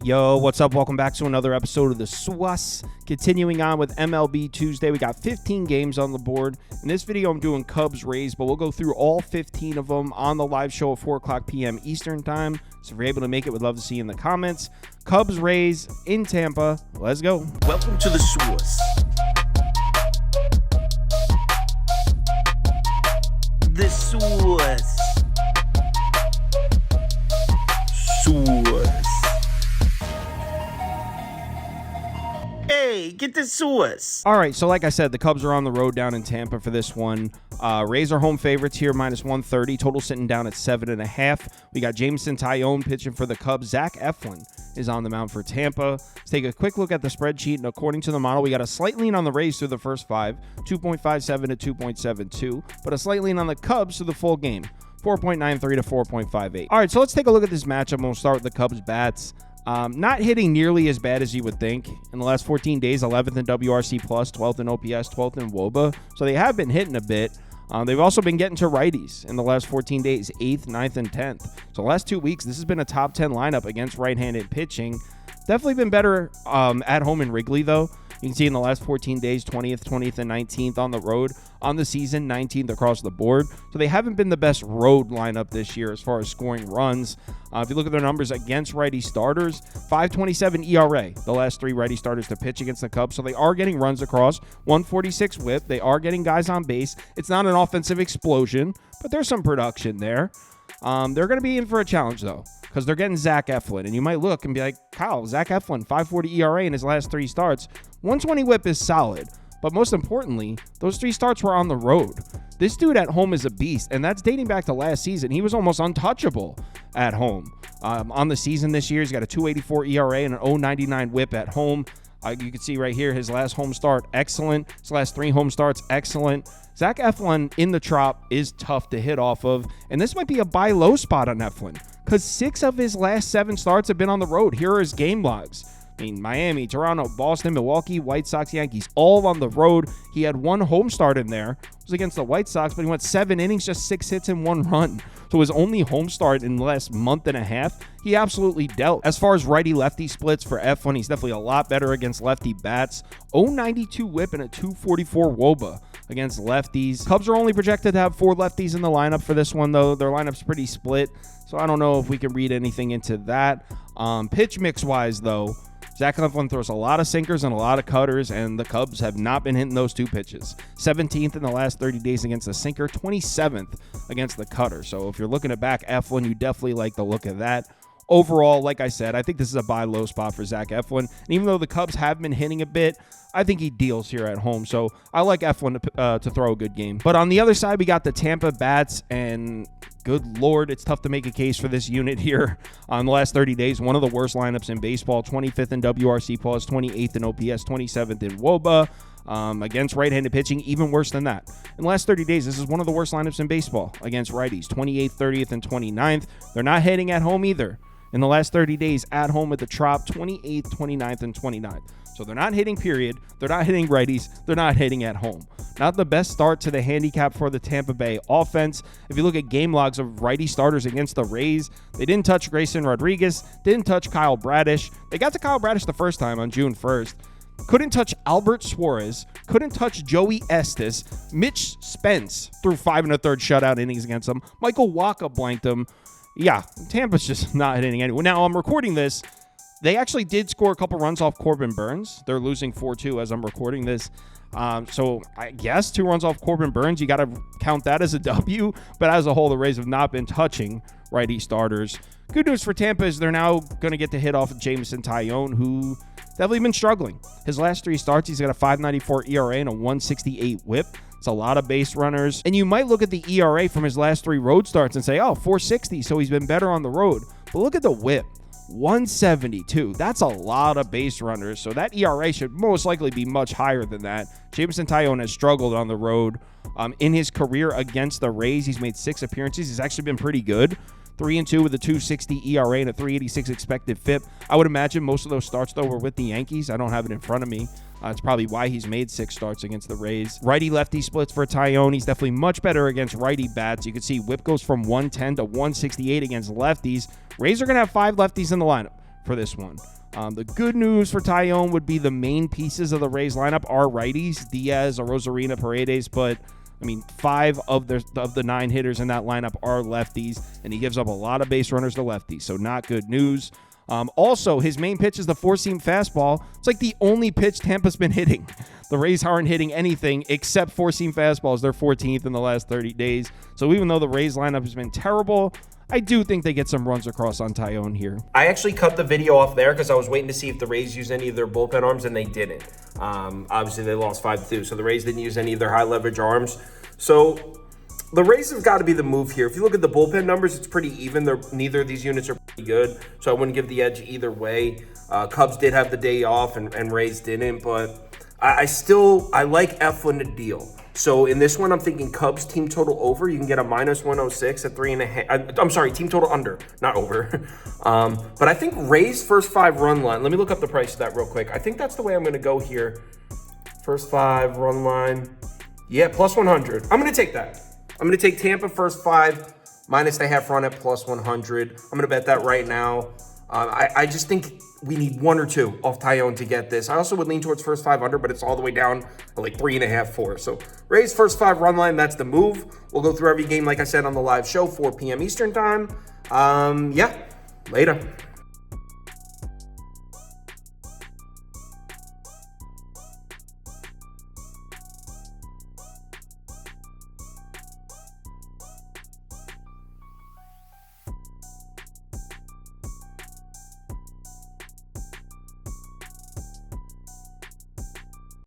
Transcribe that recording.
Yo, what's up? Welcome back to another episode of the SWUS. Continuing on with MLB Tuesday, we got 15 games on the board. In this video, I'm doing Cubs Rays, but we'll go through all 15 of them on the live show at 4 o'clock p.m. Eastern time. So if you're able to make it, we'd love to see you in the comments. Cubs Rays in Tampa. Let's go. Welcome to the SWUS. The SWUS. SWUS. Hey, get the SWUS. All right, so like I said, the Cubs are on the road down in Tampa for this one. Rays are home favorites here, minus 130. Total sitting down at 7.5. We got Jameson Taillon pitching for the Cubs. Zach Eflin is on the mound for Tampa. Let's take a quick look at the spreadsheet, and according to the model, we got a slight lean on the Rays through the first 5, 2.57 to 2.72, but a slight lean on the Cubs through the full game, 4.93 to 4.58. All right, so let's take a look at this matchup. We'll start with the Cubs bats. Not hitting nearly as bad as you would think. In the last 14 days, 11th in WRC+, 12th in OPS, 12th in WOBA. So they have been hitting a bit. They've also been getting to righties in the last 14 days, 8th, 9th, and 10th. So the last 2 weeks, this has been a top 10 lineup against right-handed pitching. Definitely been better at home in Wrigley, though. You can see in the last 14 days, 20th, 20th, and 19th on the road. On the season, 19th across the board. So they haven't been the best road lineup this year as far as scoring runs. If you look at their numbers against righty starters, 5.27 ERA, the last 3 righty starters to pitch against the Cubs. So they are getting runs across, 146 whip. They are getting guys on base. It's not an offensive explosion, but there's some production there. They're going to be in for a challenge, though, because they're getting Zach Eflin. And you might look and be like, Kyle, Zach Eflin, 5.40 ERA in his last 3 starts. 120 whip is solid. But most importantly, those 3 starts were on the road. This dude at home is a beast, and that's dating back to last season. He was almost untouchable at home. On the season this year, he's got a 2.84 ERA and an 0.99 whip at home. You can see right here his last home start, excellent. His last 3 home starts, excellent. Zach Eflin in the Trop is tough to hit off of, and this might be a buy low spot on Eflin because 6 of his last 7 starts have been on the road. Here are his game logs. I mean, Miami, Toronto, Boston, Milwaukee, White Sox, Yankees, all on the road. He had 1 home start in there. It was against the White Sox, but he went 7 innings, just 6 hits and 1 run. So his only home start in the last month and a half, he absolutely dealt. As far as righty-lefty splits for F1, he's definitely a lot better against lefty bats. 0.92 whip and a 2.44 WOBA against lefties. Cubs are only projected to have 4 lefties in the lineup for this one, though. Their lineup's pretty split, so I don't know if we can read anything into that. Pitch mix-wise, though, Zach Eflin throws a lot of sinkers and a lot of cutters, and the Cubs have not been hitting those 2 pitches. 17th in the last 30 days against the sinker, 27th against the cutter. So if you're looking to back Eflin, you definitely like the look of that. Overall, like I said, I think this is a buy low spot for Zach Eflin. And even though the Cubs have been hitting a bit, I think he deals here at home. So I like Eflin to throw a good game. But on the other side, we got the Tampa bats, and good Lord, it's tough to make a case for this unit here. On the last 30 days, one of the worst lineups in baseball, 25th in WRC+, 28th in OPS, 27th in WOBA. Against right-handed pitching, even worse than that. In the last 30 days, this is one of the worst lineups in baseball against righties, 28th, 30th, and 29th. They're not hitting at home either. In the last 30 days, at home at the Trop, 28th, 29th, and 29th. So they're not hitting, period. They're not hitting righties. They're not hitting at home. Not the best start to the handicap for the Tampa Bay offense. If you look at game logs of righty starters against the Rays, they didn't touch Grayson Rodriguez, didn't touch Kyle Bradish. They got to Kyle Bradish the first time on June 1st. Couldn't touch Albert Suarez. Couldn't touch Joey Estes. Mitch Spence threw 5 1/3 shutout innings against him. Michael Wacha blanked him. Yeah, Tampa's just not hitting anyone. Now, I'm recording this. They actually did score a couple runs off Corbin Burns. They're losing 4-2 as I'm recording this. So I guess 2 runs off Corbin Burns. You got to count that as a W. But as a whole, the Rays have not been touching righty starters. Good news for Tampa is they're now going to get to hit off of Jameson Taillon, who definitely been struggling. His last 3 starts, he's got a 5.94 ERA and a 1.68 whip. It's a lot of base runners. And you might look at the ERA from his last 3 road starts and say, oh, 4.60, so he's been better on the road. But look at the whip, 1.72. That's a lot of base runners. So that ERA should most likely be much higher than that. Jameson Taillon has struggled on the road. In his career against the Rays, he's made 6 appearances. He's actually been pretty good. 3-2 with a 2.60 ERA and a 3.86 expected FIP. I would imagine most of those starts, though, were with the Yankees. I don't have it in front of me. It's probably why he's made 6 starts against the Rays. Righty-lefty splits for Taillon. He's definitely much better against righty bats. You can see whip goes from 110 to 168 against lefties. Rays are going to have 5 lefties in the lineup for this one. The good news for Taillon would be the main pieces of the Rays lineup are righties, Diaz, Arozarena, Paredes, but I mean, 5 of the 9 hitters in that lineup are lefties, and he gives up a lot of base runners to lefties, so not good news. Also, his main pitch is the four-seam fastball. It's like the only pitch Tampa's been hitting. The Rays aren't hitting anything except four-seam fastballs. They're 14th in the last 30 days. So even though the Rays lineup has been terrible, I do think they get some runs across on Taillon here. I actually cut the video off there because I was waiting to see if the Rays used any of their bullpen arms, and they didn't. Obviously, they lost 5-2, so the Rays didn't use any of their high-leverage arms. So the Rays have got to be the move here. If you look at the bullpen numbers, it's pretty even. Neither of these units are pretty good, so I wouldn't give the edge either way. Cubs did have the day off, and Rays didn't, but I like Eflin to deal. So in this one, I'm thinking Cubs team total over. You can get a -106 at 3.5. I'm sorry, team total under, not over. But I think Rays first 5 run line. Let me look up the price of that real quick. I think that's the way I'm going to go here. First 5 run line. Yeah, +100. I'm going to take that. I'm going to take Tampa first 5 minus the half run at +100. I'm going to bet that right now. I just think we need 1 or 2 off Taillon to get this. I also would lean towards first 5 under, but it's all the way down to like 3.5, 4. So Rays first 5 run line, that's the move. We'll go through every game, like I said, on the live show, 4 p.m. Eastern time. Yeah, later.